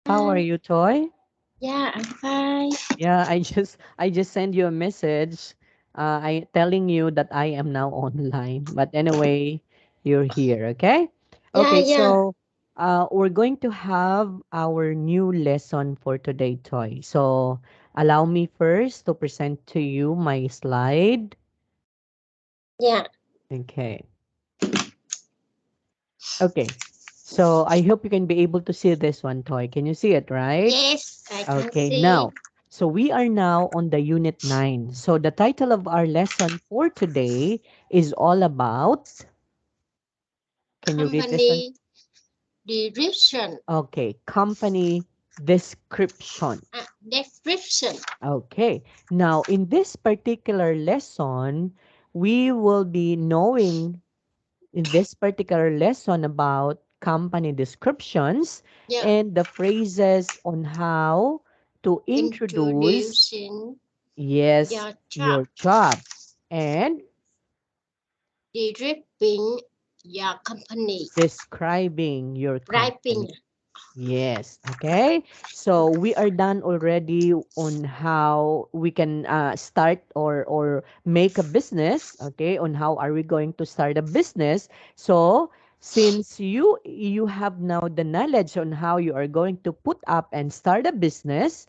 How are Hi. you, Toy? Yeah, I'm fine. Yeah, I just sent you a message I telling you that I am now online. But anyway, you're here, okay? Yeah, Okay, yeah, so we're going to have our new lesson for today, Toy. So allow me first to present to you my slide. yeah. Okay. Okay. So I hope you can be able to see this one, Toy. Can you see it, right? Yes, I can Okay, see. now, so we are now on the unit 9. So the title of our lesson for today is all about, can you read this one? Company description. Okay, company description. Description. Okay, now in this particular lesson, we will be knowing in this particular lesson about company descriptions Yeah. and the phrases on how to introduce. Introducing Yes, your job. your job. And Describing your company. describing your Writing. company. Yes, okay. So we are done already on how we can start or make a business, okay? On how are we going to start a business. So since you have now the knowledge on how you are going to put up and start a business,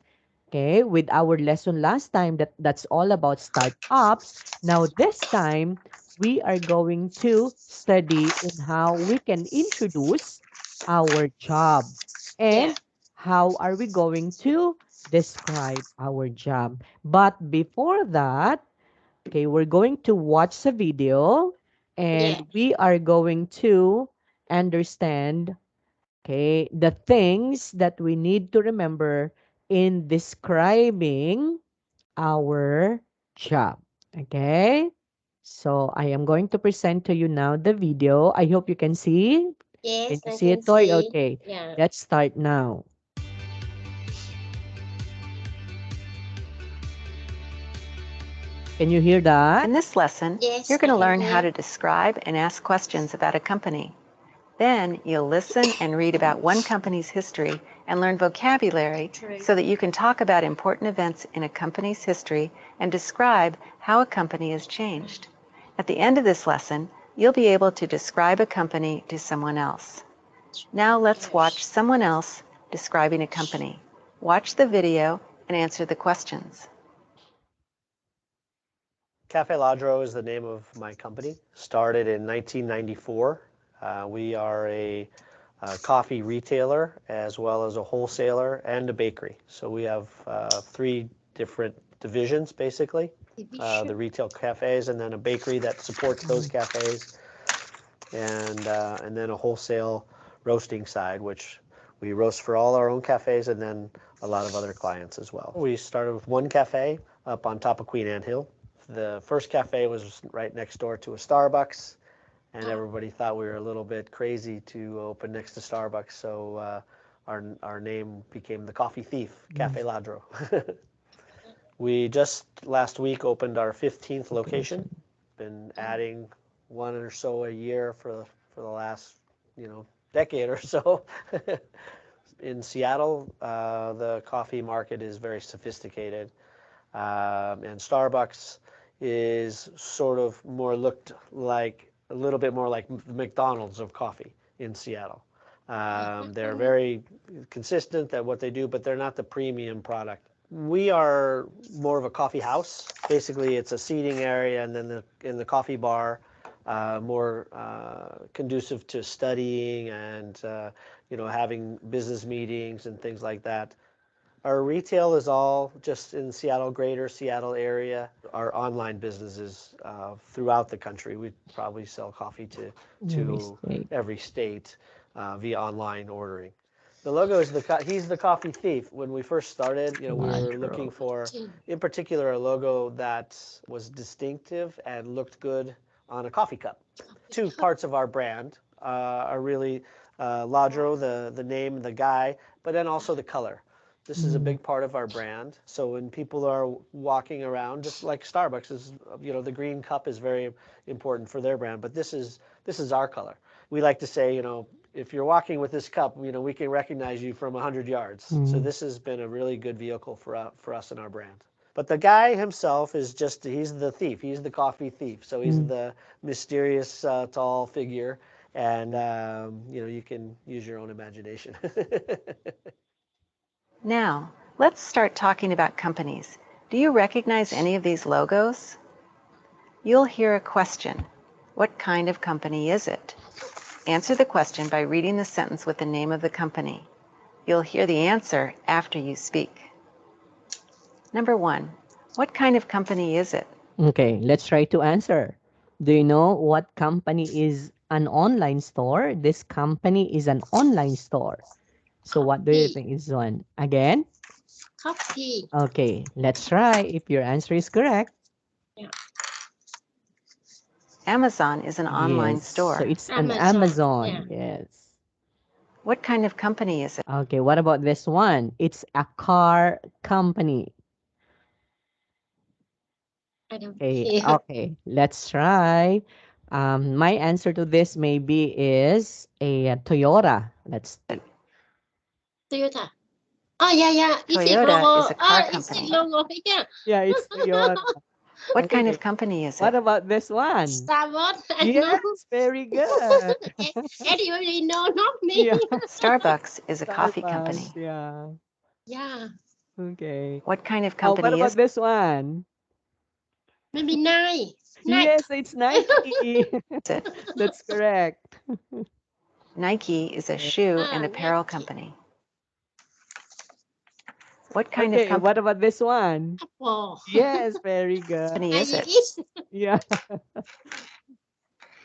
okay, with our lesson last time that's all about startups. Now this time we are going to study on how we can introduce our job Yeah. and how are we going to describe our job. But before that, okay, we're going to watch a video Yeah. and we are going to understand, okay, the things that we need to remember in describing our job. Okay? So I am going to present to you now the video. I hope you can see. Can Yes, you I see can it, Toy? see. Okay. Yeah. Let's start now. Can you hear that? In this lesson, Yes, you're I going to can learn how hear. to describe and ask questions about a company. Then you'll listen and read about one company's history and learn vocabulary True. so that you can talk about important events in a company's history and describe how a company has changed. At the end of this lesson, you'll be able to describe a company to someone else. Now let's watch someone else describing a company. Watch the video and answer the questions. Cafe Ladro is the name of my company. Started in 1994. We are a coffee retailer as well as a wholesaler and a bakery. So we have three different divisions basically. The retail cafes and then a bakery that supports those cafes and then a wholesale roasting side, which we roast for all our own cafes and then a lot of other clients as well. We started with one cafe up on top of Queen Anne Hill. The first cafe was right next door to a Starbucks, and everybody thought we were a little bit crazy to open next to Starbucks, so our name became the Coffee Thief, Cafe Ladro. We just last week opened our 15th location. Been adding one or so a year for the last decade or so. In Seattle, the coffee market is very sophisticated, and Starbucks is sort of more looked like a little bit more like McDonald's of coffee in Seattle. They're very consistent at what they do, but they're not the premium product. We are more of a coffee house. Basically, it's a seating area, and then in the coffee bar, more conducive to studying and having business meetings and things like that. Our retail is all just in Seattle, greater Seattle area. Our online business is throughout the country. We probably sell coffee Every to state. every state via online ordering. The logo is he's the coffee thief. When we first started, we were looking Ladro. for, in particular, a logo that was distinctive and looked good on a coffee cup. Two parts of our brand are really Ladro, the name, the guy, but then also the color. This is a big part of our brand. So when people are walking around, just like Starbucks is, the green cup is very important for their brand, but this is our color. We like to say, if you're walking with this cup, we can recognize you from 100 yards. So Mm. this has been a really good vehicle for us and our brand. But the guy himself is he's the thief. He's the coffee thief. So he's Mm. the mysterious tall figure. And, you can use your own imagination. Now, let's start talking about companies. Do you recognize any of these logos? You'll hear a question. What kind of company is it? Answer the question by reading the sentence with the name of the company. You'll hear the answer after you speak. Number 1. What kind of company is it? Okay, let's try to answer. Do you know what company is an online store? This company is an online store. So what do you Coffee. think is one? Again? Coffee. Okay, let's try if your answer is correct. Yeah. Amazon is an online Yes, so store. it's an Amazon. Yeah. Amazon. Yes. What kind of company is it? Okay, what about this one? It's a car company. I don't Okay, hear. okay, let's try. My answer to this maybe is a Toyota. Let's see. Toyota. Oh, yeah, yeah. Is it Toyota is logo? a car Is it company. logo? Yeah. Yeah, it's Toyota. What kind Okay, of company is what it? about this one? Starbucks. I know. Yes, very good. Anybody know? Not me. Yeah, Starbucks is a coffee Starbucks. company. Yeah. Yeah. Okay. What kind of Oh, what company about is this one? Maybe Nike. Nike. Yes, it's Nike. it? That's correct. Nike is a Okay. shoe and apparel Nike. company. What kind of Okay, what about this one? Apple. Yes, very good. company is It it? is. Yeah.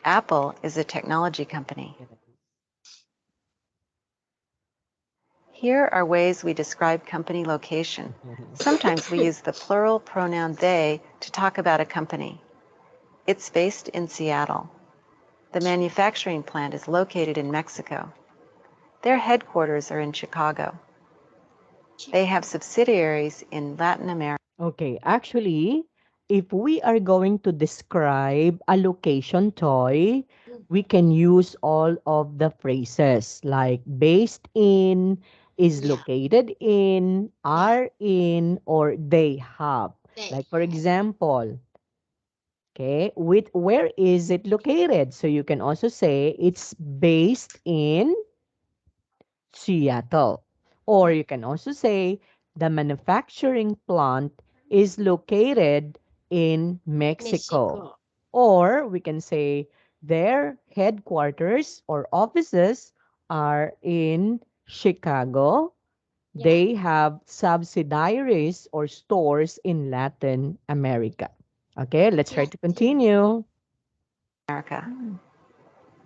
Apple is a technology company. Here are ways we describe company location. Sometimes we use the plural pronoun they to talk about a company. It's based in Seattle. The manufacturing plant is located in Mexico. Their headquarters are in Chicago. They have subsidiaries in Latin America. Okay, actually, if we are going to describe a location toy, we can use all of the phrases like based in, is Yeah. located in, Yeah. are in, or they have. They Like for have. example, okay, with where is it located? So you can also say it's based in Seattle. Or you can also say the manufacturing plant is located in Mexico. Mexico. Or we can say their headquarters or offices are in Chicago. Yeah. They have subsidiaries or stores in Latin America. Okay, let's try to Latin. continue.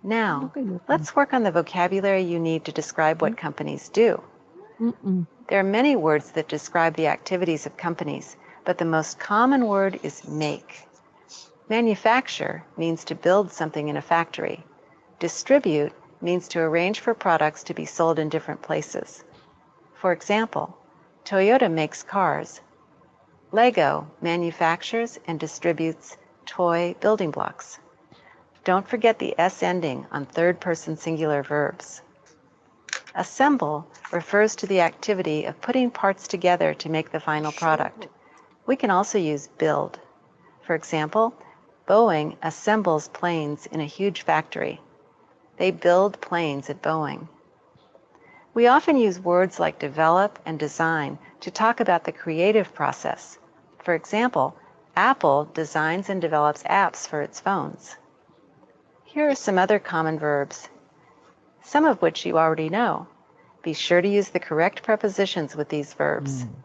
Now, Ano kayo? let's work on the vocabulary you need to describe what companies do. Mm-mm. There are many words that describe the activities of companies, but the most common word is make. Manufacture means to build something in a factory. Distribute means to arrange for products to be sold in different places. For example, Toyota makes cars. Lego manufactures and distributes toy building blocks. Don't forget the S ending on third-person singular verbs. Assemble refers to the activity of putting parts together to make the final product. We can also use build. For example, Boeing assembles planes in a huge factory. They build planes at Boeing. We often use words like develop and design to talk about the creative process. For example, Apple designs and develops apps for its phones. Here are some other common verbs, some of which you already know. Be sure to use the correct prepositions with these verbs. Mm,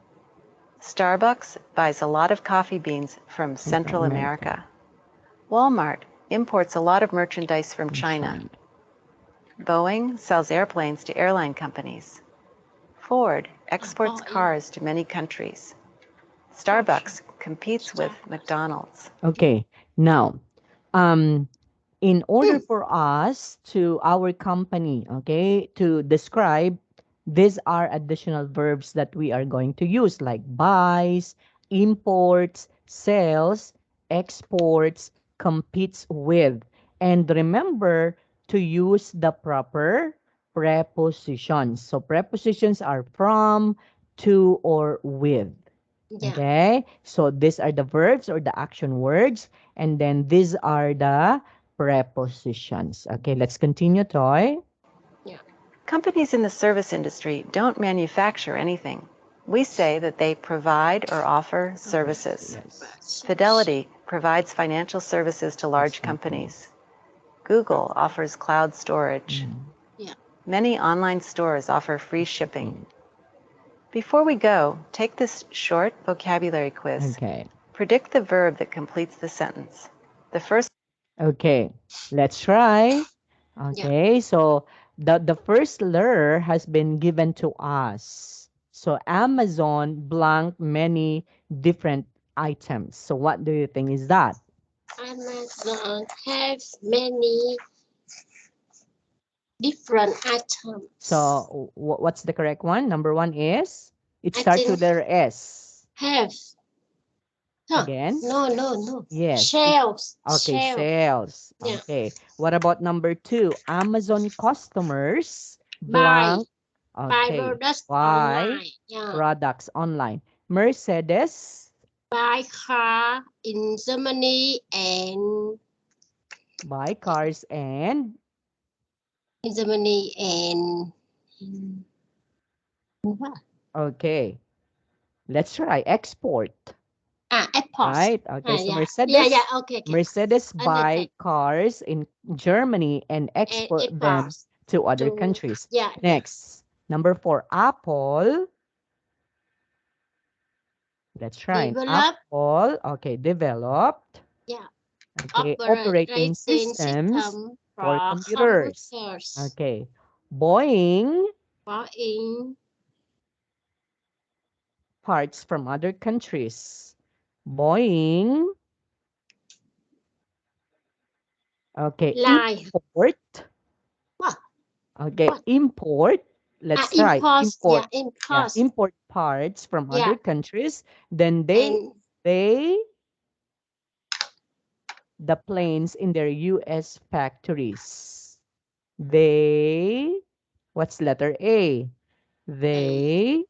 Starbucks buys a lot of coffee beans from Central Central America. America. Walmart imports a lot of merchandise from From China. China. Boeing sells airplanes to airline companies. Ford exports Boy. cars to many countries. Starbucks competes with McDonald's. Okay, now, um, in order for us to our company, okay, to describe, these are additional verbs that we are going to use, like buys, imports, sells, exports, competes with. And remember to use the proper prepositions. So prepositions are from, to, or with. Yeah. Okay, so these are the verbs or the action words, and then these are the prepositions. Okay, let's continue, Toy. Yeah. Companies in the service industry don't manufacture anything. We say that they provide or offer services. Yes. Fidelity provides financial services to large Exactly. companies. Google offers cloud storage. Mm, Yeah. Many online stores offer free shipping. mm, Before we go, take this short vocabulary quiz. Okay, Predict the verb that completes the sentence. The first okay, let's try. Yeah. Okay, so the first letter has been given to us. So Amazon blank many different items. So what do you think is that? Amazon has many different items. So what's the correct one? Number one is it I starts with think letter S. have. Huh. Again? No. Yes. Shelves. Okay, Shelf. sales. Yeah. Okay. What about number two? Amazon customers Buy. blank. Buy Okay. products Buy online. Yeah. products online. Mercedes Buy car in Germany and buy cars and in Germany and in what? okay. Let's try export. Airports. Right? Okay. So Yeah. Okay. Mercedes buy Understand. cars in Germany and And export them airports to other to countries. yeah. Next, number four, Apple. Let's try an Develop. Apple. Okay, developed. Yeah. Okay, operating Operating systems system for for computers. computers. Okay, Boeing For in parts from other countries. Boeing. Okay, line. import. What? Okay, What? import. Let's try Imports. import. Yeah. Yeah, Imports. import parts from Yeah. other countries. Then And they the planes in their US factories. They what's letter A? and They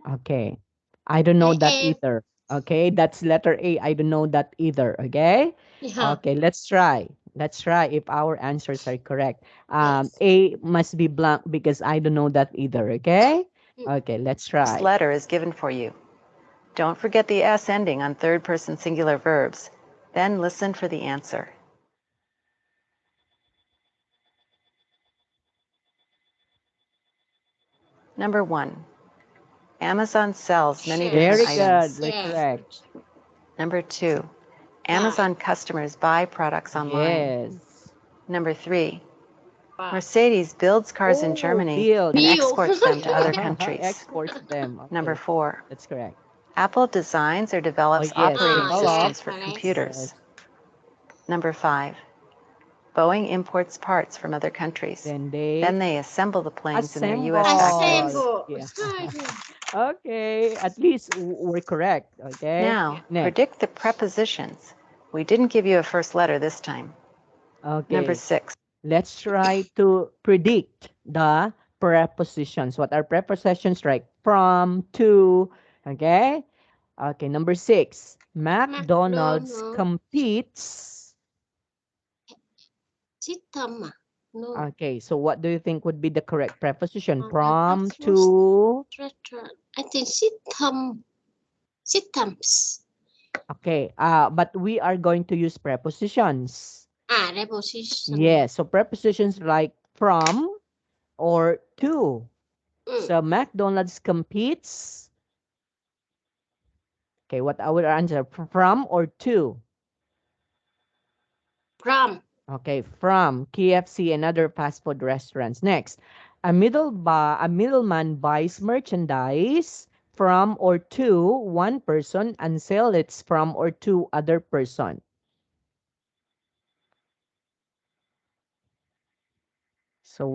okay. I don't know that and either. Okay, that's letter A. I don't know that either. Okay. yeah. Okay, let's try. Let's try if our answers are correct. Yes. A must be blank because I don't know that either. Okay. Mm. Okay, let's try. letter is given for you. Don't forget the S ending on third person singular verbs. Then listen for the answer. Number 1. Amazon sells many different Very Shares. good. items. Like Yeah. correct. Number 2. Amazon customers buy products online. Yes. Number 3. Wow. Mercedes builds cars in Oh, Germany build. and Bio. exports them to other countries. Exports them. Number Okay, 4. that's correct. Apple designs or Oh, develops yes. operating Develop. systems Yes. for Correct. computers. Yes. Number 5. Boeing imports parts from other countries. Then they Then they assemble the planes in their U.S. factories. assemble. Assemble. Yeah. Okay. At least we're correct. Okay. Now, Next. predict the prepositions. We didn't give you a first letter this time. Number Okay. 6. Let's try to predict the prepositions. What are prepositions like from, to? Okay. Okay. Number six. McDonald's McDonald competes. system. No. Okay. So what do you think would be the correct preposition? Apple From, to. restaurant. I think system. Systems. Okay. But we are going to use prepositions. Reposition. Yes. So prepositions like from or to. Mm. So McDonald's competes. Okay, what our answer? From or to? From. Okay, from KFC and other fast food restaurants. Next, a middleman buys merchandise from or to one person and sell it from or to other person. So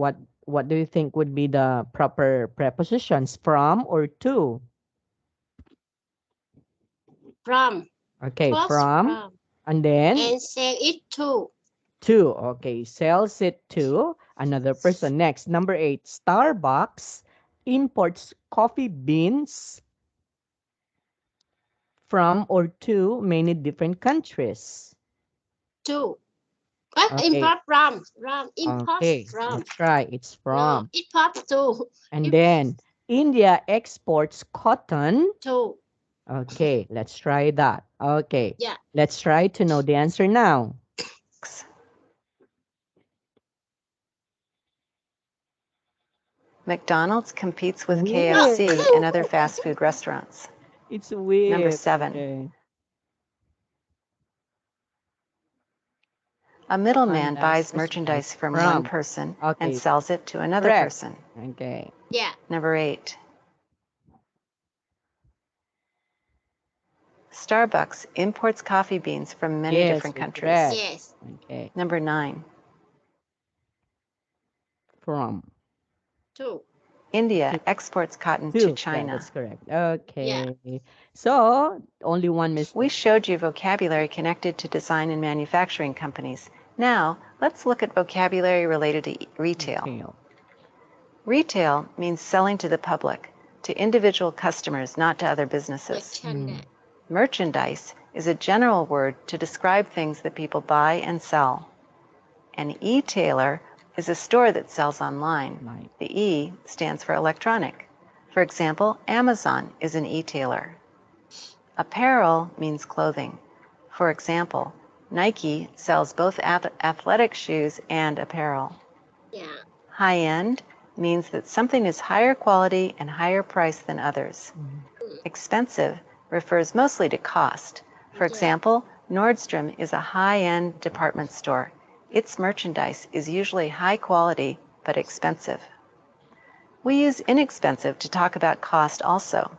what do you think would be the proper prepositions? From or to? From. Okay, First from. from. And then and sell it to two. Okay, sells it to another person. Next, number eight, Starbucks imports coffee beans from or to many different countries. to. What Okay, import from import okay, from let's try. It's no from. import to And Im- then India exports cotton. to Okay, let's try that. Okay, yeah let's try to know the answer now. McDonald's competes with With. KFC and other fast food restaurants. It's Number with. 7. Okay. A middleman Merchandise, buys merchandise merchandise from one from. person and Okay, sells it to another correct. person. Okay. yeah Number 8. Starbucks imports coffee beans from many Yes, different we countries. correct. yes Okay. Number 9. From. to India To. exports cotton to To. Yeah, China. that's correct. yeah Okay. So, only one We mistake. showed you vocabulary connected to design and manufacturing companies. Now, let's look at vocabulary related to retail. Retail. Retail means selling to the public, to individual customers, not to other businesses. merchandise Merchandise is a general word to describe things that people buy and sell. An e-tailer is a store that sells online. Like. The E stands for electronic. For example, Amazon is an e-tailer. Apparel means clothing. For example, Nike sells both athletic shoes and apparel. yeah High-end means that something is higher quality and higher priced than others. Expensive refers mostly to cost. For yeah example, Nordstrom is a high-end department store. Its merchandise is usually high quality but expensive. We use inexpensive to talk about cost also.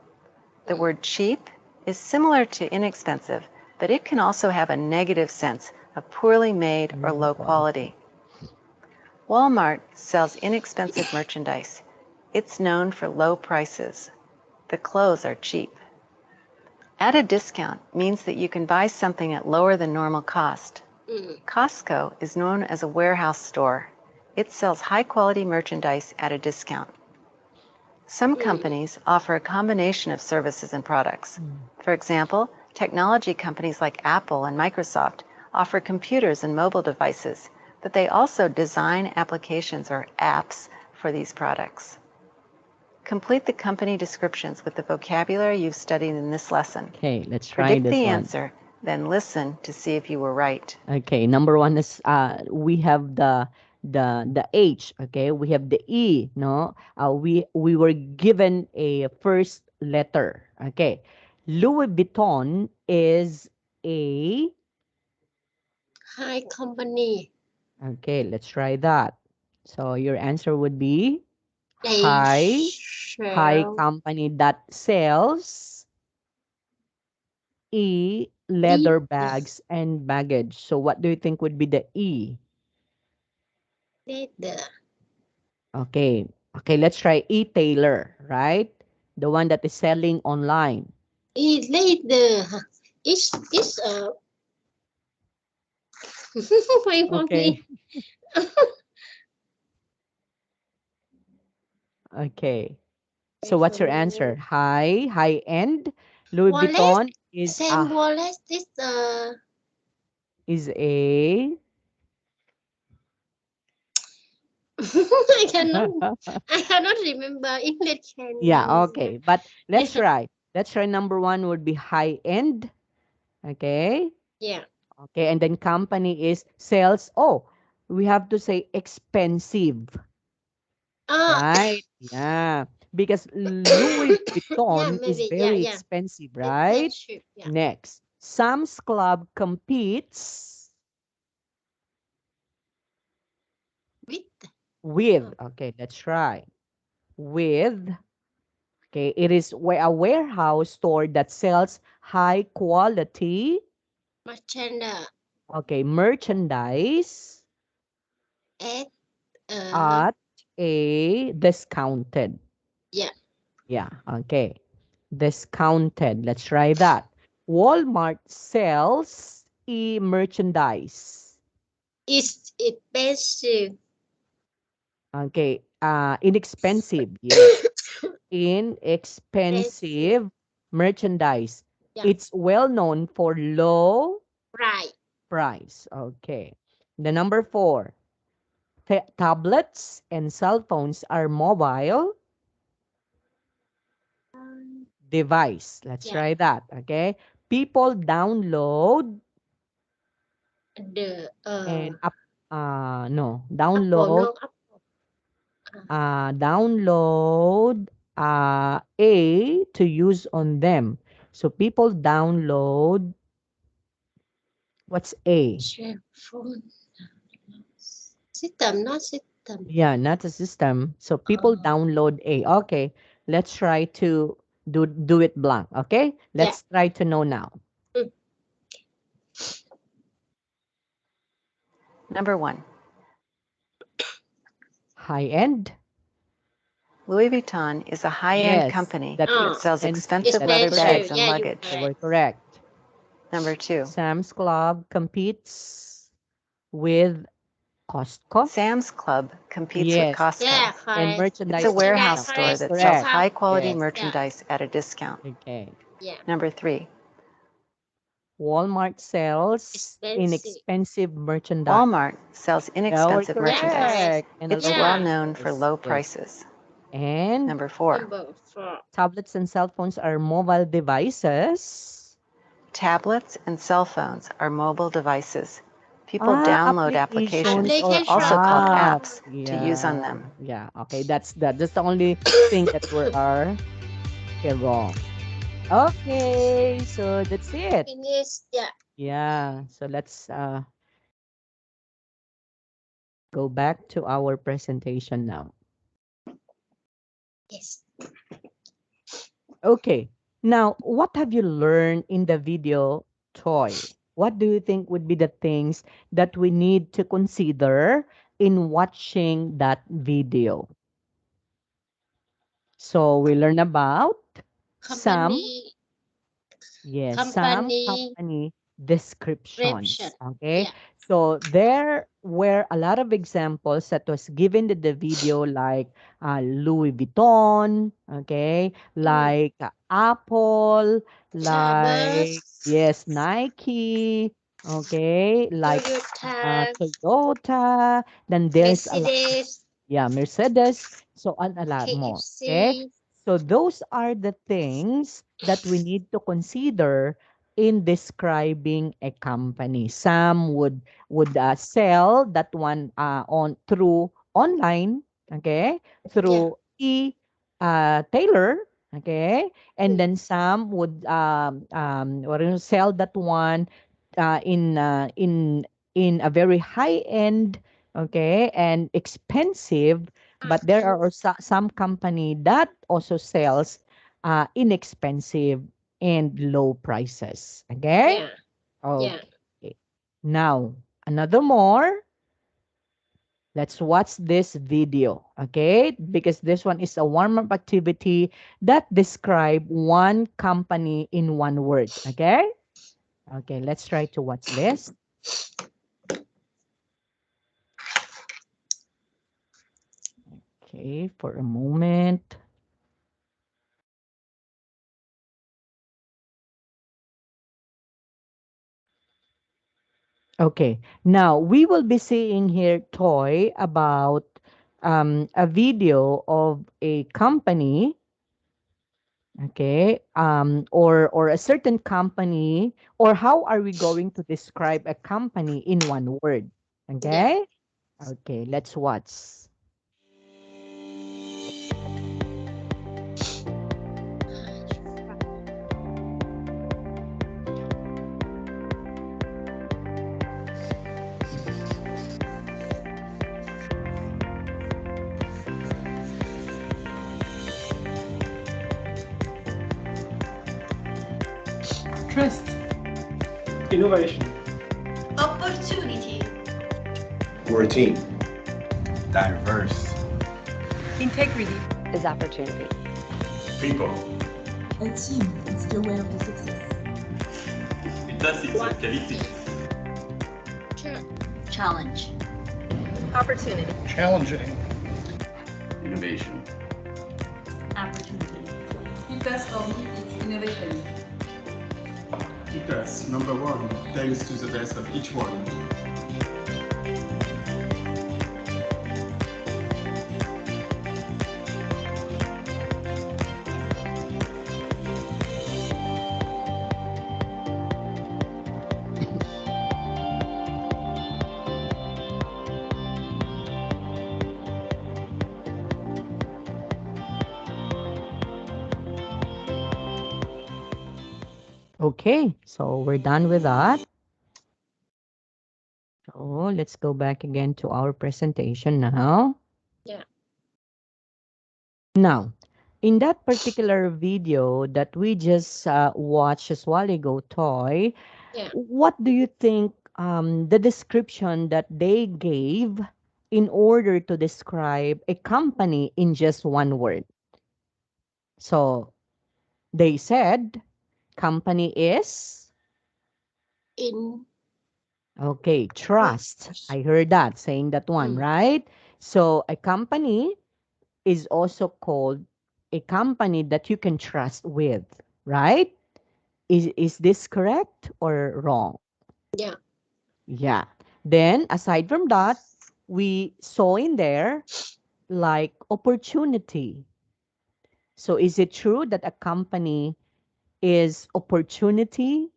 The word cheap is similar to inexpensive, but it can also have a negative sense of poorly made or low quality. Walmart sells inexpensive merchandise. It's known for low prices. The clothes are cheap. At a discount means that you can buy something at lower than normal cost. Costco is known as a warehouse store. It sells high quality merchandise at a discount. Some companies offer a combination of services and products. For example, technology companies like Apple and Microsoft offer computers and mobile devices, but they also design applications or apps for these products. Complete the company descriptions with the vocabulary you've studied in this lesson. Okay, let's try Predict this the one. answer, then listen to see if you were right. Okay, number one is we have the H. Okay, we have the E. No, we were given a first letter. Okay, Louis Vuitton is a. high company Okay, let's try that. So your answer would be they high sell company that sells it leather bags and baggage. So what do you think would be the E? later Okay. Okay, let's try e-tailer, right? The one that is selling online. it later it's wait for Okay. me Okay. So wait for what's your me answer? High end. Louis wallet Vuitton is same wallet this is a I cannot I cannot remember English yeah, Chinese. okay. But let's try. Let's try number one would be high end. Okay. Yeah. Okay, and then company is sales. Oh, we have to say expensive. Ah, Right? Yeah. Because Louis yeah, Vuitton is maybe. Yeah, very yeah. expensive, right? Expensive. Yeah. Next, Sam's Club competes With. with, Oh, okay, let's try. With, okay, it is a warehouse store that sells high quality, merchandise okay, merchandise at at a discounted. yeah. Yeah, okay. Discounted. Let's try that. Walmart sells. merchandise? It's expensive. Okay, inexpensive. Yes, Expensive. inexpensive merchandise. Yeah. It's well known for low Right. price. Okay. The number 4, tablets and cell phones are mobile device. Let's Yeah. try that. Okay. People download The and up. No, Apple download. no Apple. Download a to use on them. So people download. What's a? Share phone. System, not system. Yeah, not a system. So people Uh, download a. Okay, let's try to do it blank. Okay, yeah. let's try to know now. Mm. Number 1. High end. Louis Vuitton is a high-end Yes, company that's that sells expensive. expensive That's leather correct. bags Expensive. and Yeah, you luggage. So correct. we're correct. Number 2. Sam's Club competes with Costco. Sam's Club competes with Yes, Costco. Yeah, and correct. It's a merchandise warehouse discount. store Correct. That's that sells correct. high-quality Yes. Yeah. merchandise at a discount. Okay. Yeah. Number 3. Walmart sells Expensive. inexpensive merchandise. Walmart sells Yeah, we're inexpensive Yeah, merchandise. correct. correct. And a It's low well Yeah. known for prices. low Yes. prices. And Number 4. Number 4. tablets and cell phones are mobile devices. Tablets and cell phones are mobile devices. People download Applications applications, or also Application. called apps. apps, to use on Yeah. them. Yeah. Okay. That's the only thing that we are okay, wrong. Okay. So that's it. Finish. Yeah. Yeah. So let's go back to our presentation now. Yes. Okay. Now, what have you learned in the video toy? What do you think would be the things that we need to consider in watching that video? So we learn about some, Company. yes, some Company. company Description. descriptions. Okay. Yeah. So there were a lot of examples that was given in the video, like Louis Vuitton, okay, Mm. like Apple, like, Starbucks. yes, Nike, okay, like Toyota. Toyota. Then there's a lot, Mercedes. yeah, Mercedes, so on a lot more. Okay. KFC. So those are the things that we need to consider in describing a company. Some would sell that one on through online, okay, Yeah. through tailor, okay, and Mm. then some would sell that one in a very high end, okay, and expensive. But there Uh-huh. are some company that also sells inexpensive and low prices. Okay? Yeah. Yeah. Okay. Now, another more. Let's watch this video. Okay? Because this one is a warm-up activity that describe one company in one word. Okay? Okay, let's try to watch this. Okay, for a moment. Okay. Now, we will be seeing here, Toy, about a video of a company, okay, or a certain company, or how are we going to describe a company in one word? Yeah. Okay? Okay, let's watch. Trust, innovation, Opportunity. We're a team. diverse, Integrity. Is opportunity. people, A team, it's the way of the success. et ça c'est sa qualité. Challenge. Opportunity. Challenging. Innovation. Opportunity. Because of its innovation. Because number one, thanks to the best of each one. Okay, so we're done with that. So let's go back again to our presentation now. Yeah. Now, in that particular video that we just watched a while ago, Toy, Yeah. what do you think the description that they gave in order to describe a company in just one word? So they said company is, In okay, trust. trust. I heard that saying that one, Mm. right? So a company is also called a company that you can trust with, right? Is this correct or wrong? Yeah. Yeah. Then aside from that, we saw in there like opportunity. So is it true that a company is opportunity?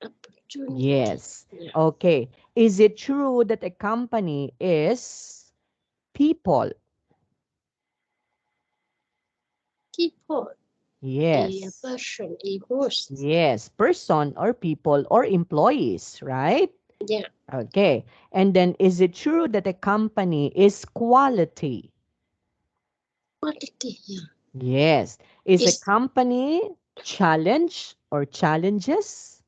Opportunity. Yes. Yeah. Okay. Is it true that a company is people? People. A Yes. person. A host. Yes. Person or people or employees, right? Yeah. Okay. And then is it true that a company is quality? Quantity. Yeah. Yes. Is a Is company challenge or challenges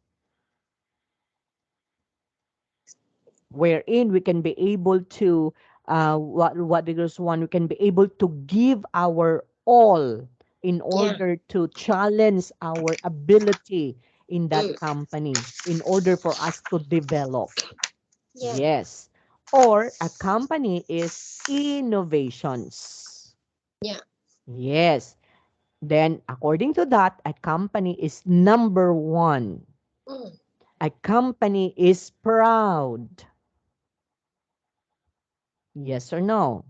wherein we can be able to what is one we can be able to give our all in yeah. order to challenge our ability in that Mm. company in order for us to develop. Yeah. Yes. Or a company is innovations. Yeah. Yes. Then, according to that, a company is number one. Mm. A company is proud. Yes or no?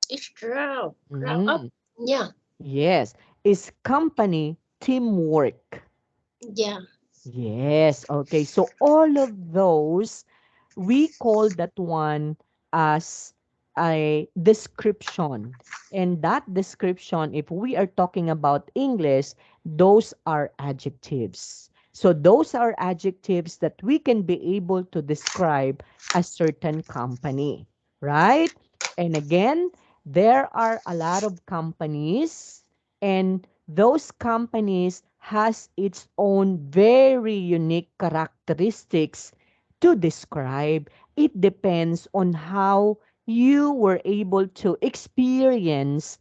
It's grow. Grow up. Mhm. Yeah. Yes. Is company teamwork? Yeah. Yes. Okay. So, all of those, we call that one as a description. And that description, if we are talking about English, those are adjectives. So those are adjectives that we can be able to describe a certain company, right? And again, there are a lot of companies, and those companies has its own very unique characteristics to describe. It depends on how you were able to experience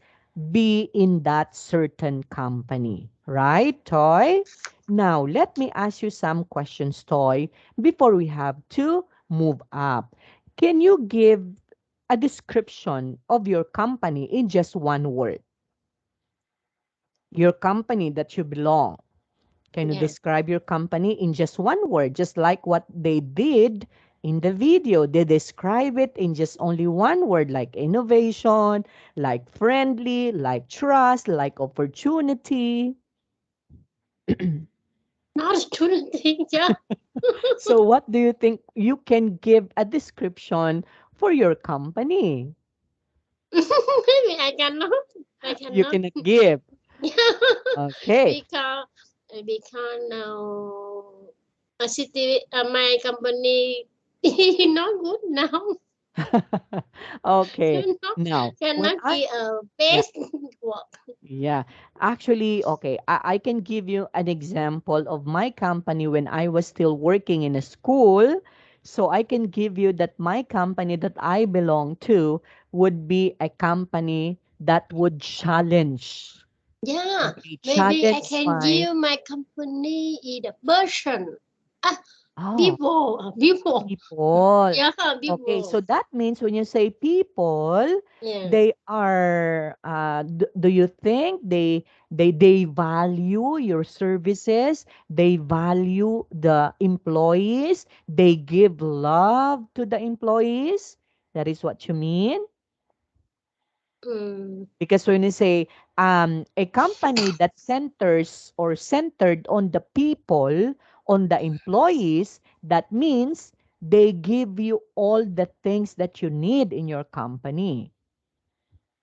be in that certain company. Right, Toy? Now, let me ask you some questions, Toy, before we have to move up. Can you give a description of your company in just one word? Your company that you belong. Can you Yeah. describe your company in just one word, just like what they did in the video? They describe it in just only one word, like innovation, like friendly, like trust, like opportunity. Not a student thing. Yeah. So, what do you think you can give a description for your company? Maybe I cannot. I You cannot. cannot give. Yeah. Okay. because because now a city my company not good now. Okay. cannot Now, when cannot I give a yeah, best work. yeah, actually, okay, I can give you an example of my company when I was still working in a school. So I can give you that my company that I belong to would be a company that would challenge. Yeah, Okay, maybe I challenge can my, give my company is the person. Ah, Oh, People. people. Yeah, Okay, people. so that means when you say people, Yeah. they are do you think they value your services, they value the employees, they give love to the employees? That is what you mean? Mm, Because when you say a company that centers or centered on the people, on the employees, that means they give you all the things that you need in your company.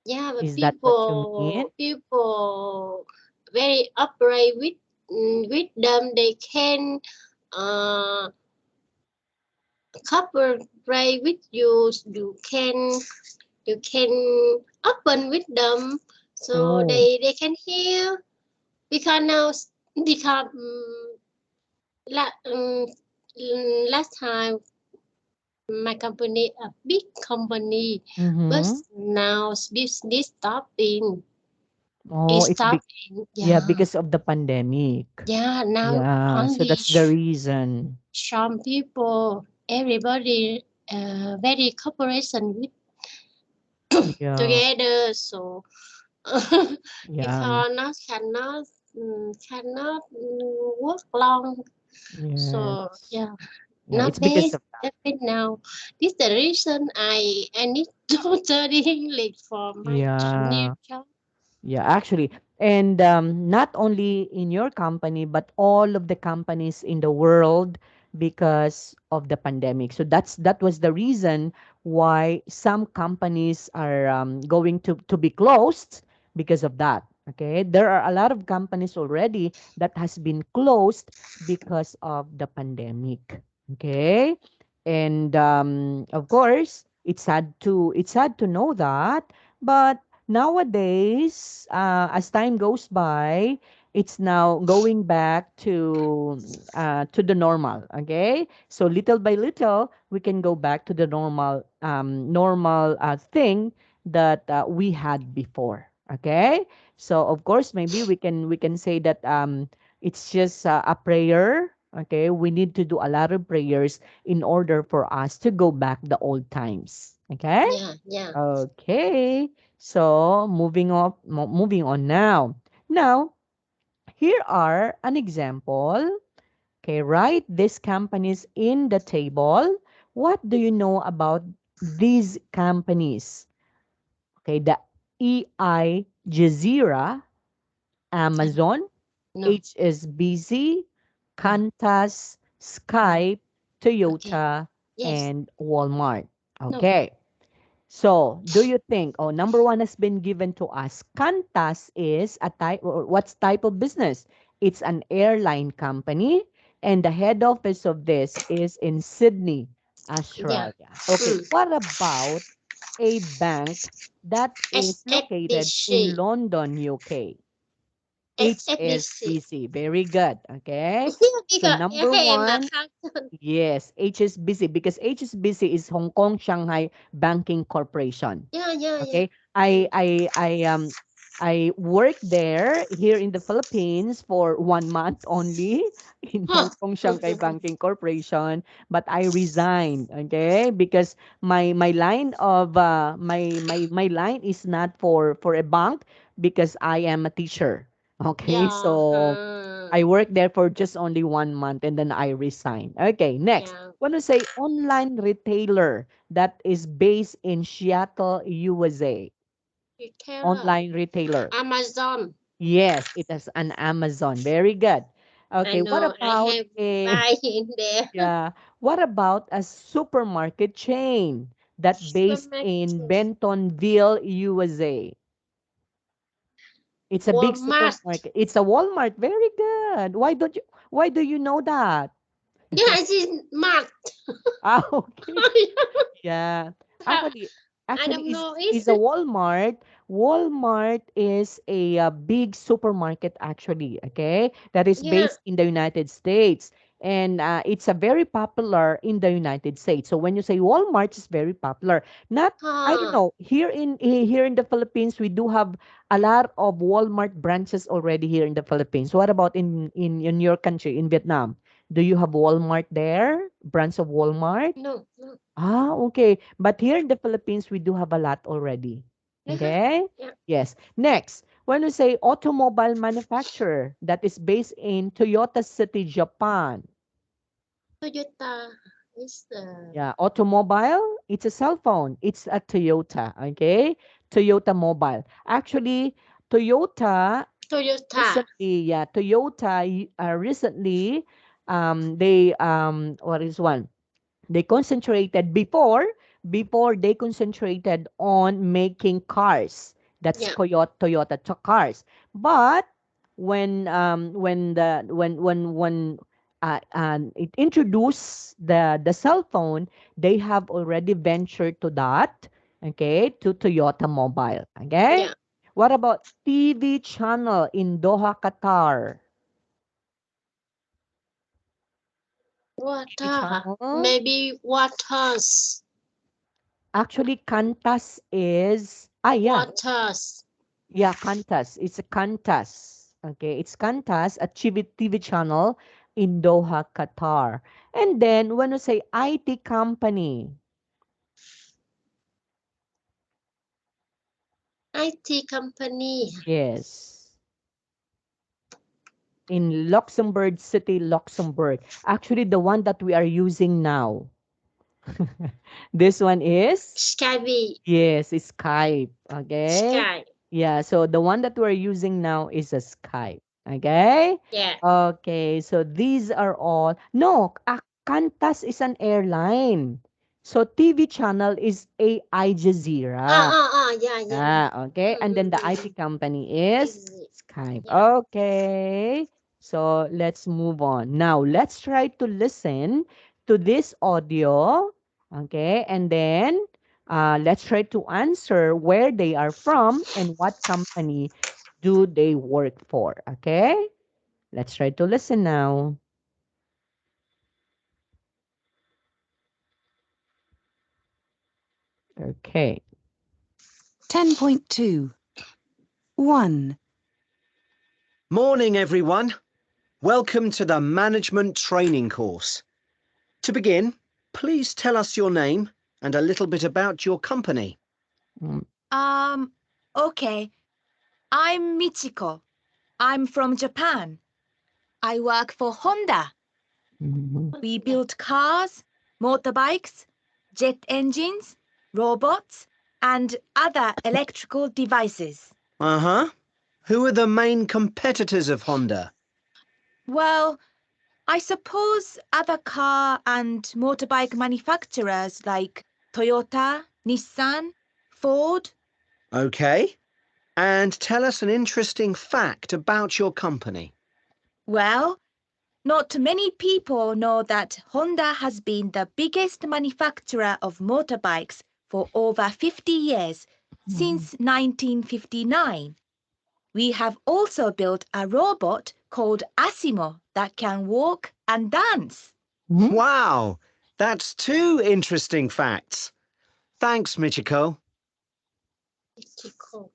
yeah, but Is that what you mean? people very upright with them. They can uh cooperate with you. You can open with them, so Oh. they can hear. Because now because last time my company a big company, but Mm-hmm. now business stopping. Oh, It's it's stopping. yeah, Yeah, because of the pandemic. yeah. Now Yeah, so only that's the reason. some people, everybody, very cooperation with Yeah, together. So yeah, because now cannot work long. So yes. yeah, Yeah, not it's because this. of that. But now, this the reason I need to study English for my new Yeah. job. Yeah, actually. And not only in your company, but all of the companies in the world because of the pandemic. So that was the reason why some companies are going to be closed because of that. Okay. There are a lot of companies already that has been closed because of the pandemic. Okay. And of course, it's sad to know that, but nowadays, as time goes by, it's now going back to the normal. Okay, so little by little, we can go back to the normal thing that we had before. Okay, so of course, maybe we can say that it's just a prayer. Okay, we need to do a lot of prayers in order for us to go back the old times. Okay. Yeah, yeah, Okay. So moving on now. Now, here are an example. Okay, write these companies in the table. What do you know about these companies? Okay, the EI Jazeera, yeah. Amazon, No, HSBC, no, Qantas, no. Skype, Okay. Toyota, Yes. and Walmart. No. Okay. So, do you think, oh, number one has been given to us. Qantas is a type, or what's type of business? It's an airline company, and the head office of this is in Sydney, Yeah. Australia. Okay, Mm. what about a bank that is located in SFBC. London, UK? SFBC. HSBC. Very good. Okay. So, Because number I am one, accountant. yes, HSBC, because HSBC is Hong Kong Shanghai Banking Corporation. Yeah, yeah, yeah. Okay. Mm. I worked there here in the Philippines for 1 month only in Huh. Hong Kong Shanghai Banking Corporation, but I resigned, okay? Because my line of my line is not for a bank because I am a teacher. Okay? Yeah. So I worked there for just only 1 month and then I resigned. Okay, next. Yeah. Want to say online retailer that is based in Seattle, USA. Retailer. Online retailer. Amazon. Yes, it is an Amazon. Very good. I Okay, what know. I about have a buy in there. yeah, what about a supermarket chain that based in Supermarket. Bentonville, USA? It's a big Walmart. supermarket. It's a Walmart. Very good. Why do you know that? Yeah, it is Mart. Ah, okay. Yeah. Actually, I actually don't know is a it. Walmart. Walmart is a big supermarket actually, okay? That is Yeah. based in the United States. And it's a very popular in the United States. So when you say Walmart is very popular, not I don't Huh. know, here in the Philippines we do have a lot of Walmart branches already here in the Philippines. What about in your country in Vietnam? Do you have Walmart there? Brands of Walmart? No, no. Ah, okay. But here in the Philippines, we do have a lot already. Uh-huh. Okay? Yeah. Yes. Next, when we say automobile manufacturer, that is based in Toyota City, Japan. Toyota is the Yeah, automobile, it's a cell phone. It's a Toyota, okay? Toyota Mobile. Actually, Toyota Toyota. recently, yeah, Toyota recently, they what is one? They concentrated before they concentrated on making cars. That's Yeah. Toyota cars. But when the when it introduced the cell phone, they have already ventured to that, okay, to Toyota Mobile. Okay. Yeah. What about TV channel in Doha, Qatar? TV Water. channel. Maybe waters. Actually, Kantas is yeah, Waters. yeah, Kantas. It's a Kantas. Okay, it's Kantas, a TV channel in Doha, Qatar. And then when we say IT company, IT company. yes, in Luxembourg City, Luxembourg. Actually, the one that we are using now. This one is Skype. yes, it's Skype. Okay. Sky. Yeah, so the one that we're using now is a Skype. Okay? Yeah. Okay, so these are all. No, Qantas is an airline. So TV channel is a Al Jazeera. Yeah, yeah. Okay. And then the Mm-hmm. IT company is Easy. Skype. Yeah. Okay. So let's move on. Now, let's try to listen to this audio. Okay. And then let's try to answer where they are from and what company do they work for. Okay. Let's try to listen now. Okay. 10.2. 1. Morning, everyone. Welcome to the Management Training course. To begin, please tell us your name and a little bit about your company. Mm, Okay. I'm Michiko. I'm from Japan. I work for Honda. mhm, We build cars, motorbikes, jet engines, robots, and other electrical devices. Uh-huh. Who are the main competitors of Honda? Well, I suppose other car and motorbike manufacturers like Toyota, Nissan, Ford. Okay. And tell us an interesting fact about your company. Well, not many people know that Honda has been the biggest manufacturer of motorbikes for over 50 years, mhm, since 1959. We have also built a robot called Asimo that can walk and dance. mhm. Wow! That's two interesting facts. Thanks, Michiko. Mexico.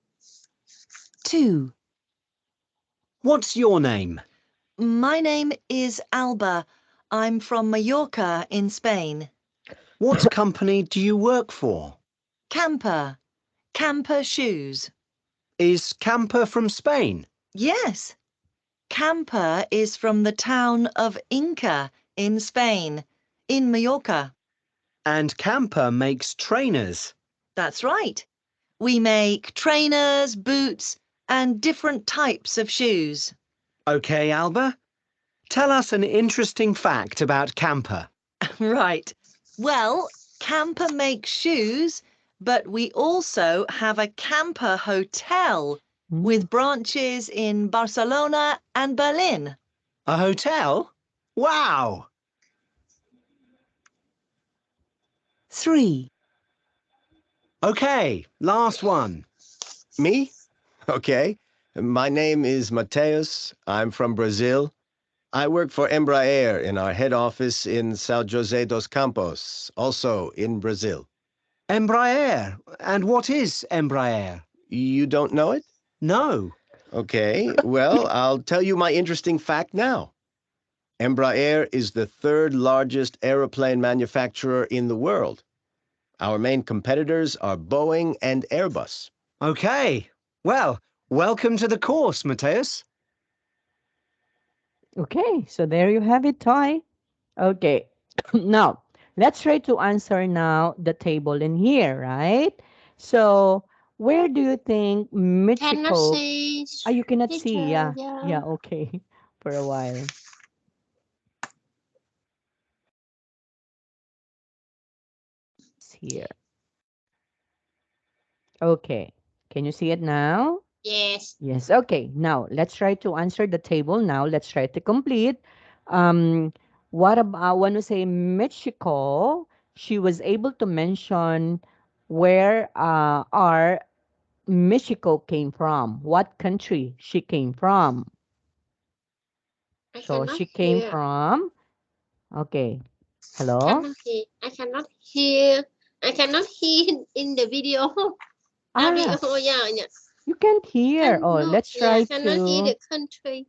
2. What's your name? My name is Alba. I'm from Mallorca in Spain. What company do you work for? Camper. Camper shoes. Is Camper from Spain? Yes. Camper is from the town of Inca in Spain, in Mallorca. And Camper makes trainers. That's right. We make trainers, boots, and different types of shoes. Okay, Alba. Tell us an interesting fact about Camper. Right. Well, Camper makes shoes, but we also have a camper hotel Mm, with branches in Barcelona and Berlin. A hotel? Wow! 3. Okay, last one. Me? Okay. My name is Mateus. I'm from Brazil. I work for Embraer in our head office in São José dos Campos, also in Brazil. Embraer. And what is Embraer? You don't know it? No. Okay, well, I'll tell you my interesting fact now. Embraer is the third largest aeroplane manufacturer in the world. Our main competitors are Boeing and Airbus. Okay. Well, welcome to the course, Mateus. Okay, so there you have it, Toy. Okay, now let's try to answer now the table in here, right? So where do you think Cannot Michiko? see Ah, you cannot see. teacher. Yeah, Yeah. yeah. Okay, for a while. It's here. Okay, can you see it now? Yes. Yes. Okay. Now let's try to answer the table. Now let's try to complete. Um, what about when we say Michiko? She was able to mention where our Michiko came from. What country she came from? I So cannot she came hear. from. Okay. Hello. Cannot hear. I cannot hear. I cannot hear in the video. Ah, Audio. Yeah. Yeah. you can't hear. Can Oh, no. let's Yeah. try Cannot hear to. the country.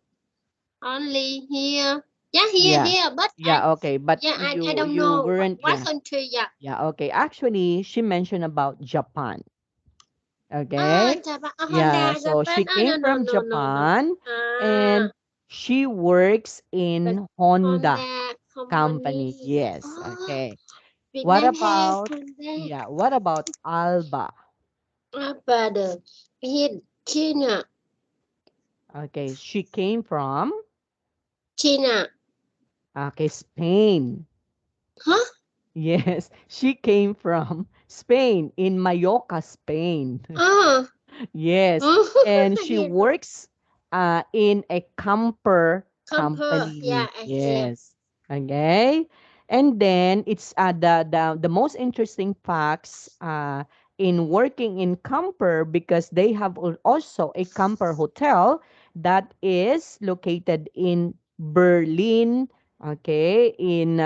Only here. Yeah. Here. Yeah. Here. But I. Yeah. Okay. But Yeah. I you don't you know weren't. what Yeah. country. Yeah. Yeah. Okay. Actually, she mentioned about Japan. Ah, Okay. Japan. Yeah, Honda. so Japan. she Ah, no. came No. from No. No. No. Japan Ah. and she works The in Honda Honda company. company. Yes. Oh, Okay. Việt What Nam has about Honda. yeah, what about Alba? But here, China. Okay, she came from China. okay, Spain. Huh? Yes, she came from Spain in Mallorca, Spain. Oh. Yes, and I she didn't know. works in a camper Compare. Yeah. company. Yeah. Yes. Okay. And then it's the most interesting facts in working in camper because they have also a camper hotel that is located in Berlin. Okay, in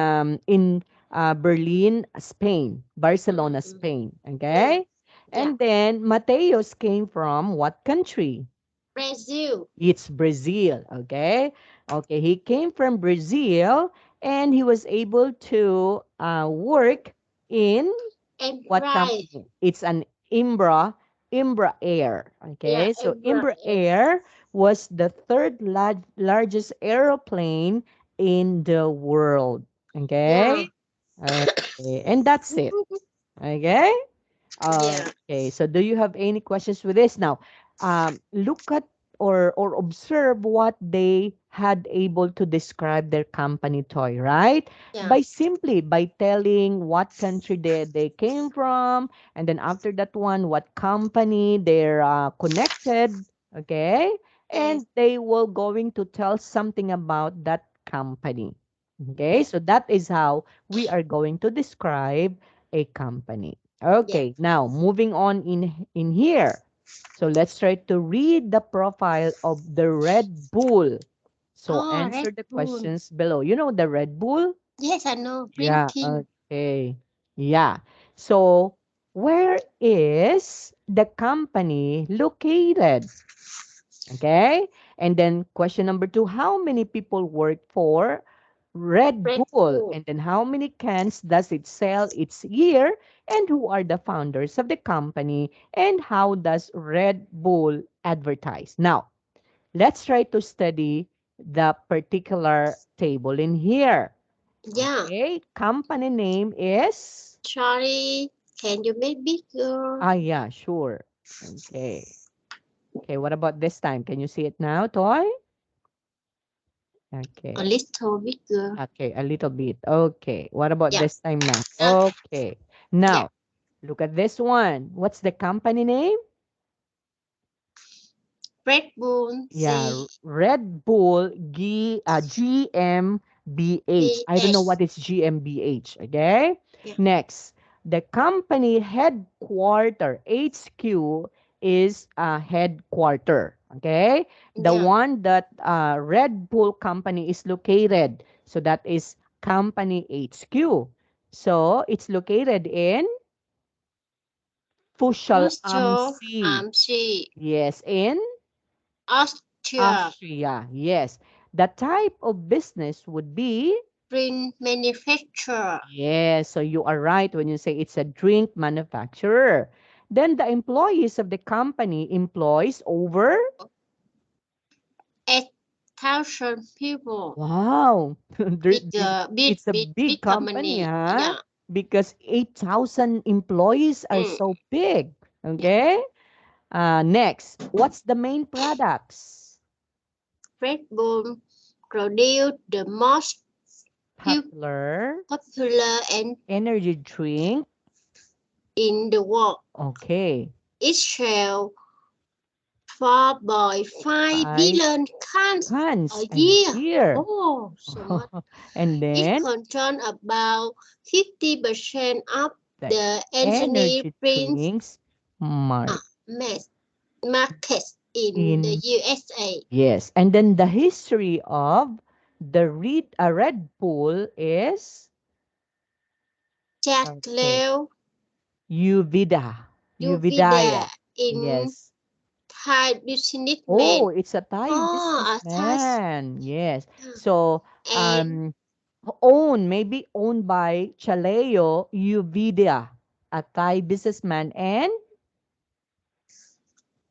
Berlin, Spain, Barcelona, Mm-mm. Spain. Mm. Okay. Yeah. And then Mateos came from what country? Brazil. It's Brazil, okay? Okay, he came from Brazil and he was able to work in And what right. company? It's an Imbra Air, Yeah. okay? So And Imbra right. Air was the third largest aeroplane in the world, Yeah. okay? Okay, and that's it, okay? Yeah. Okay, so do you have any questions with this? Now, look at or observe what they had able to describe their company toy, right? Yeah. By simply by telling what country they came from, and then after that one, what company they're connected, okay? Yes. And they will going to tell something about that company. Okay, Yes. so that is how we are going to describe a company. Yeah. Okay, now moving on in here. So let's try to read the profile of the Red Bull. So Oh, Red answer the Bull. questions below. You know the Red Bull? Yes, I know. Green Yeah, tea. okay. Yeah. So where is the company located? Okay. And then question number two, how many people work for Red Red Bull? Bull. And then how many cans does it sell each year? And who are the founders of the company? And how does Red Bull advertise? Now, let's try to study the particular table in here. Yeah. Okay. Company name is? Sorry. Can you make bigger? Ah, yeah, sure. Okay. Okay. What about this time? Can you see it now, Toy? A Okay. little bigger. Okay, a little bit. Okay. What about Yeah. this time now? Okay. Okay. Yeah. Now, look at this one. What's the company name? Red Bull. Yeah, C. Red Bull GmbH. B. I don't know S. what is GmbH. Okay. Yeah. Next, the company headquarter HQ is headquarter. Okay. The Yeah. one that Red Bull company is located. So that is company HQ. So it's located in Fushal Postal. Amsi. C. Yes, in Austria. Austria, yes. The type of business would be, drink manufacturer, yes, so you are right when you say it's a drink manufacturer. Then the employees of the company employs over, 8,000 people. wow, Big, it's a big, big big company, company. huh? Yeah. Because 8,000 employees are Mm. so big. Yeah. Okay. Next, what's the main products? Red Bull produced the most Popular popular and energy drink. in the world. Okay. It sells 4.5 Five billion cans a cans a year. year. Oh, so much. And It then contains about 50% of the the energy energy drinks drinks mark mass market in the in, USA. yes. And then the history of the Red Bull is, Jack okay, Leo Uvida. Uvida Uvidaya. in Yes. Thai businessman. Oh, it's a Thai Oh, a Thai. businessman. Yes. So, And maybe owned by Chaleo Uvidya, a Thai businessman, and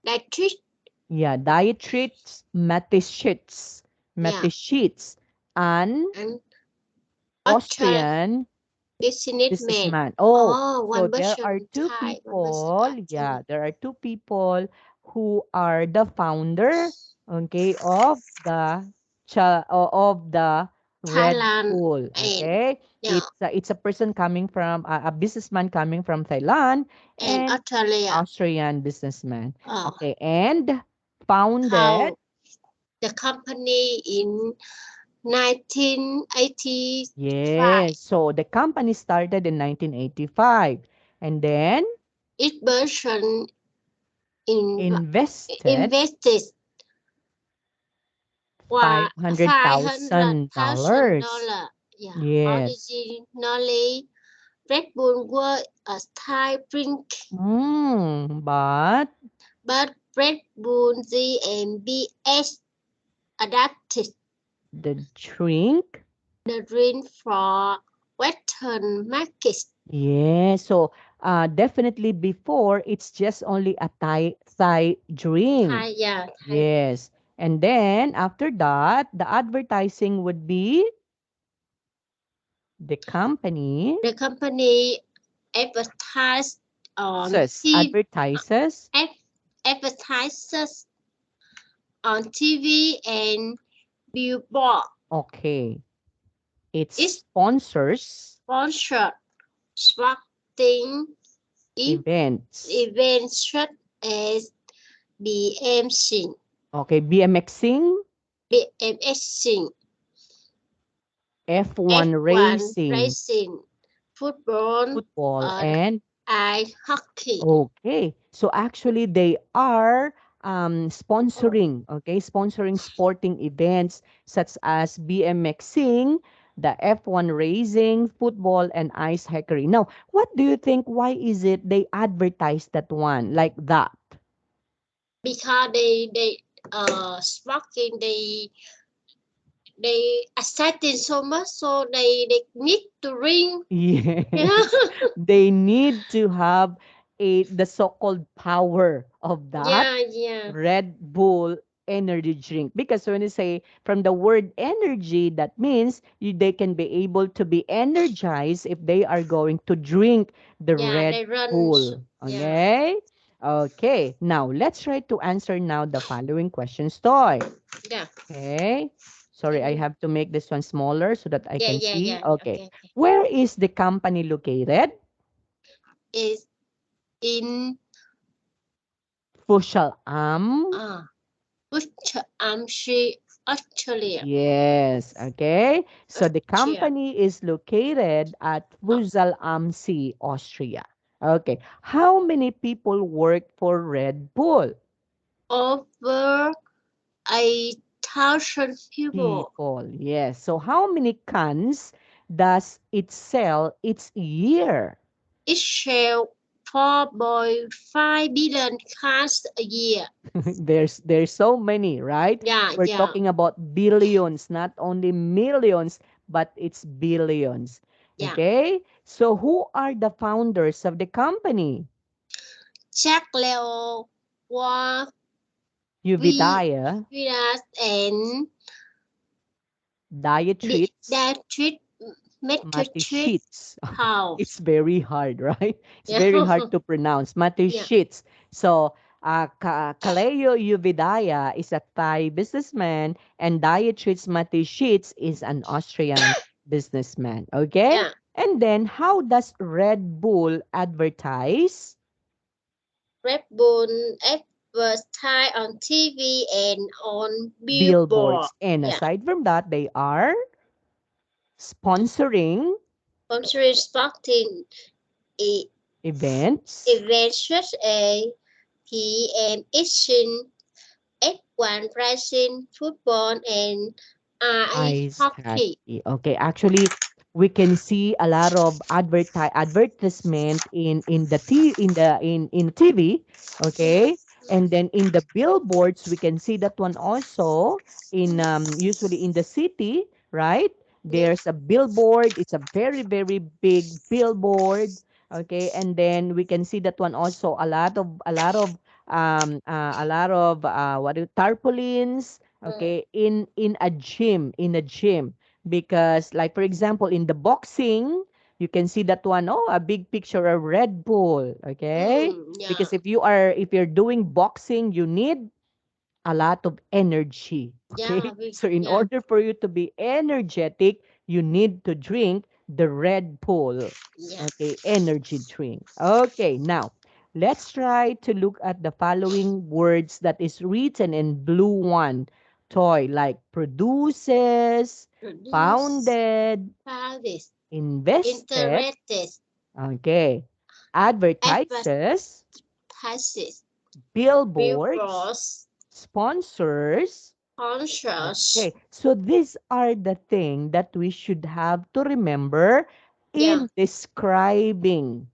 electric. yeah, Dietrich Mateschitz, Yeah. Mateschitz, an And Australian Austrian businessman. businessman. Oh, Oh, so one there are person two Thai, one person people. Yeah, Australian. there are two people who are the founder, okay, of the of the Red Thailand Bull. and Okay, yeah, it's a person coming from a businessman coming from Thailand and and Australia. Austrian businessman. Oh, Okay, and founded. how the company in 1985. Yes, so the company started in 1985, and then Each person in invested invested five hundred five hundred thousand thousand dollars. dollar. Yeah, Yes. originally Red Bull was a Thai drink, But but Red Bull GmbH adapted the drink, the drink for Western markets. yeah. So definitely before it's just only a Thai drink. Thai, yeah, Thai. Yes. And then after that, the advertising would be the company The company advertised on TV, advertises. advertises on TV and billboard. Okay. It It sponsors sponsored sporting events. events such as BMC, Okay, BMXing, BMXing, F1 F1 racing, racing, football, football, and and ice hockey. okay. So actually they are sponsoring, okay, sponsoring sporting events such as BMXing, the F1 racing, football, and ice hockey. Now, what do you think? Why is it they advertise that one like that? Because they smoking they excited so much, so they need to ring. Yes. Yeah, They need to have the so-called power of that yeah, yeah, Red Bull energy drink. Because when you say from the word energy, that means they can be able to be energized if they are going to drink the yeah. Red They run. Bull. Yeah, Okay? Okay. Now, let's try to answer now the following questions, Toy. yeah, Okay. Sorry, I have to make this one smaller so that I yeah, can yeah, see. yeah. Okay. Okay, okay. Where is the company located? Is in Fushal Am. She Australia. Yes. Okay. So the Austria. company is located at Fusal Am Sea, Austria. Okay. How many people work for Red Bull? Over 8,000 people. People. Yes. So how many cans does it sell each year? It sell 4.5 billion cars a year. There's so many, right? Yeah, We're yeah, talking about billions, not only millions, but it's billions. yeah. Okay? So who are the founders of the company? Jack Leo was Uvidaya, Viras and Dietrich, that treat Metric Matishits. It's house. very hard, right? It's Yeah, very hard to pronounce. yeah, Matishits. So, Kaleo Uvidaya is a Thai businessman, and Dietrich Matishits is an Austrian businessman. Okay? yeah. And then, how does Red Bull advertise? Red Bull advertised on TV and on billboard. Billboards. And Yeah, aside from that, they are sponsoring sponsoring sporting e- events, events such as PM Action, F1 racing, football, and ice ice hockey. hockey. Okay, actually, we can see a lot of advertisement in TV. Okay, and then in the billboards, we can see that one also in usually in the city, right? Yeah, There's a billboard. It's a very big billboard. Okay, and then we can see that one also a lot of what do tarpaulins, mm, okay, in a gym, because like for example in the boxing you can see that one, oh, a big picture of Red Bull, okay, yeah, because if you're doing boxing you need a lot of energy. yeah, Okay, so in yeah, order for you to be energetic you need to drink the Red Bull, yeah. okay, energy drink. Okay, now let's try to look at the following words that is written in blue one. Toy, like produces, Produce, founded, Paris, invested, interested, okay, advertises, advertises, billboards, billboards, sponsors. sponsors. Okay, so these are the thing that we should have to remember Yeah, in describing,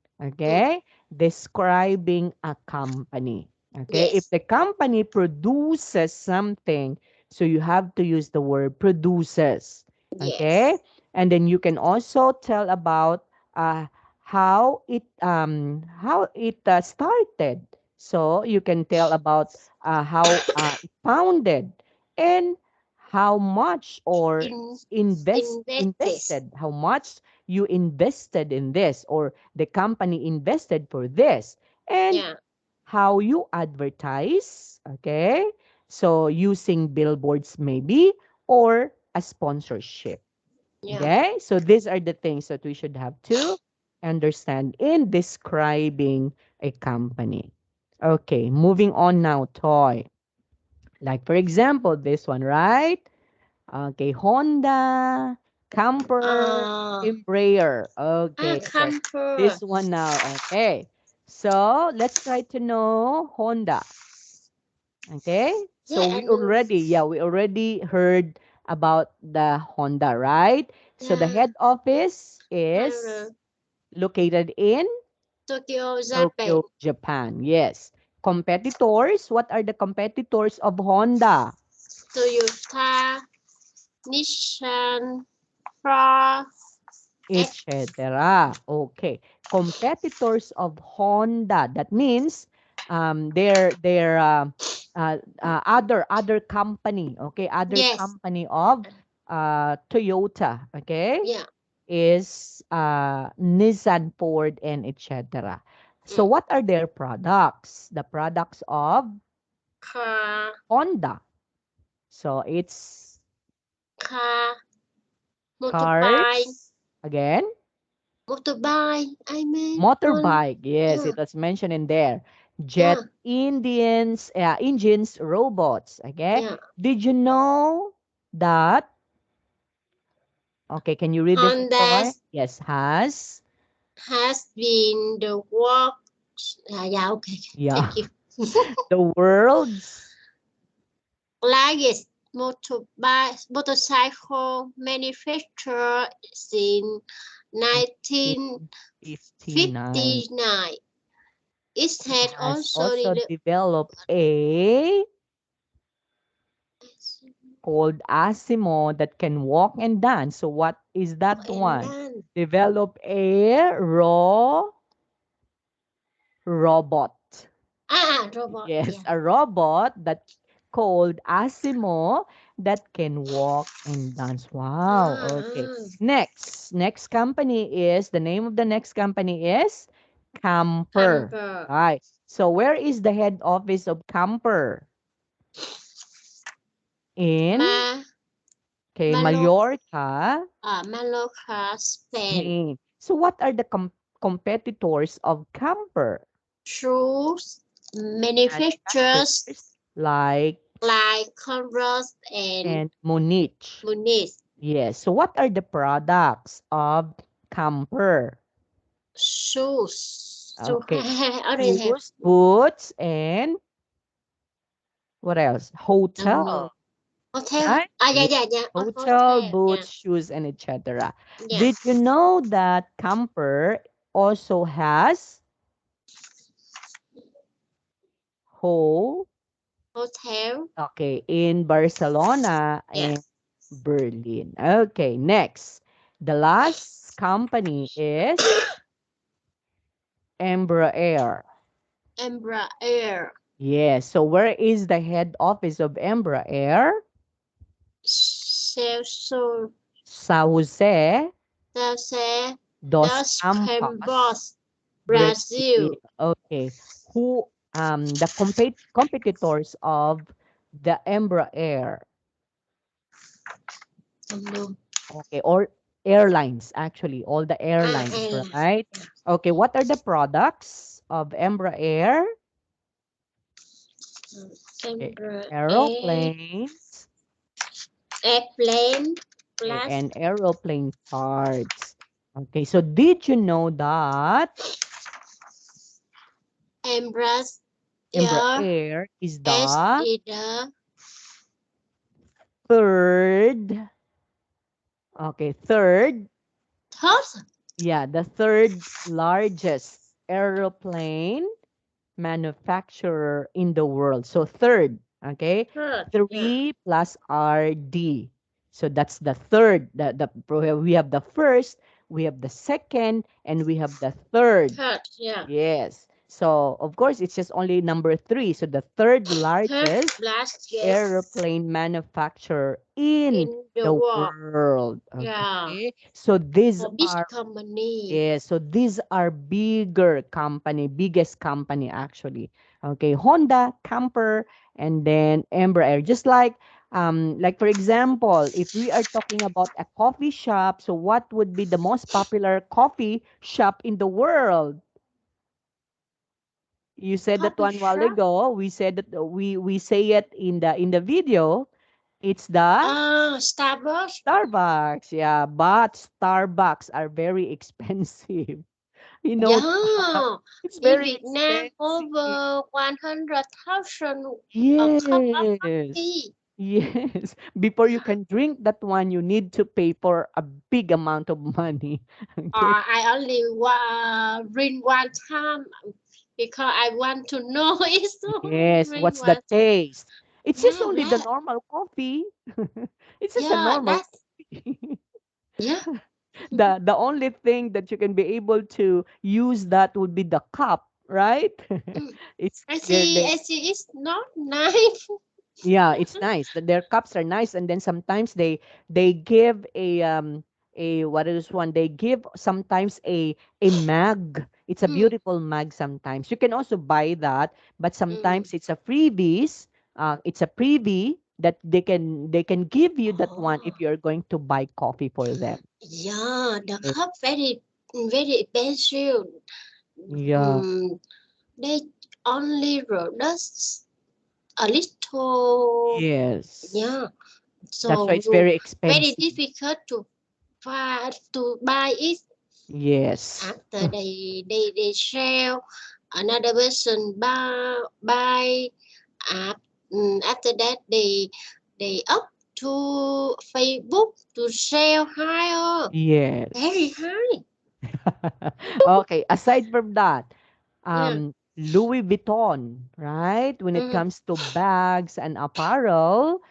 mm, okay? Describing a company. Okay, if yes, the company produces something, so you have to use the word produces. Okay, yes, and then you can also tell about how it started. So you can tell about how it founded, and how much or in, invested. invested, how much you invested in this, or the company invested for this, and Yeah, how you advertise, okay, so using billboards maybe, or a sponsorship. yeah. Okay, so these are the things that we should have to understand in describing a company. Okay, moving on now. Toy, like for example this one, right? Okay, Honda, Camper, Uh, Embraer. Okay, so camper. this one now. Okay, so let's try to know Honda. Okay, Yeah, so I know. we already heard about the Honda, right? So the Yeah, head office is Hero, located in Tokyo, Japan, Tokyo, Japan. Yes. Competitors, what are the competitors of Honda? Toyota, Nissan, Ford, X. Etc. Okay. Competitors of Honda. That means other company. Okay, other Yes, company of Toyota. Okay, yeah. is Nissan, Ford, and etc. So Mm. what are their products? The products of Car, Honda. So it's car, motorbike, cars again. motorbike. I mean, one. Motorbike, yes, Yeah, it was mentioned in there. yeah, Jet engines, robots. Okay. yeah. Did you know that? Okay, can you read this one, Honda Toy? Yes, has. has been the world. Yeah, okay. Yeah, Thank you. the world's Largest motorcycle manufacturer since 1959. 1959. It had has also also the developed a called Asimo that can walk and dance. So what is that and one? done. Develop a robot. Robot. Yes, Yeah. a robot that called Asimo that can walk and dance. Wow. Okay. Ah, Next company is the name of the next company is Camper. Camper. Right. So where is the head office of Camper? In Ma okay, Malo Mallorca, Mallorca, Spain. Spain. So what are the competitors of Camper? Shoes manufacturers Manufacturers like like Converse and and Munich. Munich. Yes. So what are the products of Camper? Shoes. So Okay. already have. Shoes, boots, and what else? Don't know. Hotel, Hotel. right? Yeah, Yeah. yeah, yeah. Hotel, Hotel. Yeah, boots, shoes, and etc. yeah. Did you know that Camper also has ho Hotel. okay in Barcelona Yeah. and Berlin? Okay, next. The last company is Embraer. Embraer. Yes. So where is the head office of Embraer? Celso. San Jose Celso. dos Das Campos, Campos. Brazil. Brazil. Okay. Who the competitors of the Embraer? Don't know. Okay, or airlines actually, all the airlines, Airlines. right? Okay, what are the products of Embraer? Okay, Embraer. aeroplanes, Airplane. okay, Plus and aeroplane parts. Okay, so did you know that Embraer. Embraer is S the is the third, okay, third, third. yeah, the third largest aeroplane manufacturer in the world. So third, okay? Third. Yeah. 3 plus RD. So that's the third. We have the first, we have the second, and we have the third. Third. Yeah. Yes. So of course it's just only number 3. So the third Third largest blast gas airplane manufacturer in in the the world. world. Yeah. Okay. So these For big are company. yeah, so these are bigger company, biggest company actually. Okay, Honda, Camper, and then Embraer. Just like for example, if we are talking about a coffee shop, so what would be the most popular coffee shop in the world? You said that Coffee one while shop. ago. We said that we say it in the video. It's the Starbucks. Starbucks. Yeah, but Starbucks are very expensive. You know, Yeah. it's In very Vietnam, expensive. over 100,000 a cup of Yes. coffee. Yes. Before you can drink that one, you need to pay for a big amount of money. Okay. I only drink one time because I want to know it's so Yes. drink What's the one time. taste? It's just Yeah, only the that. normal coffee. It's just a Yeah, normal that's coffee. yeah. The only thing that you can be able to use that would be the cup, right? Mm. It's there. I see it's not nice. Yeah, it's nice. Their cups are nice, and then sometimes they give a what is one? They give sometimes a mug. It's a Mm. beautiful mug. Sometimes you can also buy that, but Mm. sometimes it's a freebies. It's a freebie that they can give you that one Oh, if you're going to buy coffee for them. yeah, the Eh, cup very expensive. Yeah. Mm, they only produce a little. Yes. Yeah, That's why so it's very very expensive. difficult to buy it. Yes. After they sell, another person buy. Uh, After that, they up to Facebook to sell higher, very Yes. high. Okay, aside from that, Yeah. Louis Vuitton, right? When it Mm. comes to bags and apparel,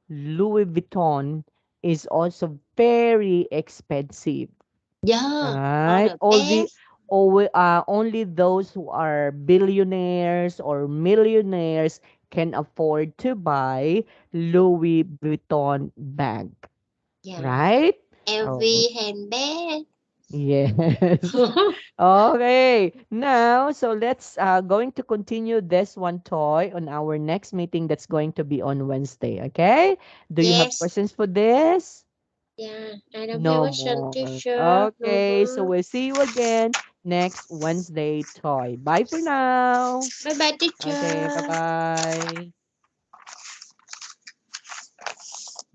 Louis Vuitton is also very expensive, Yeah, all right? the best. Only those who are billionaires or millionaires can afford to buy Louis Vuitton bag, Yeah, right? Oh, LV handbag. yes. Okay. Now, so let's going to continue this one toy on our next meeting that's going to be on Wednesday. Okay. Do you have Yes. questions for this? Yeah, I don't have No question, more. teacher. No Okay. So more. we'll see you again next Wednesday toy. Bye for now. Bye bye, Okay. Bye teacher. bye.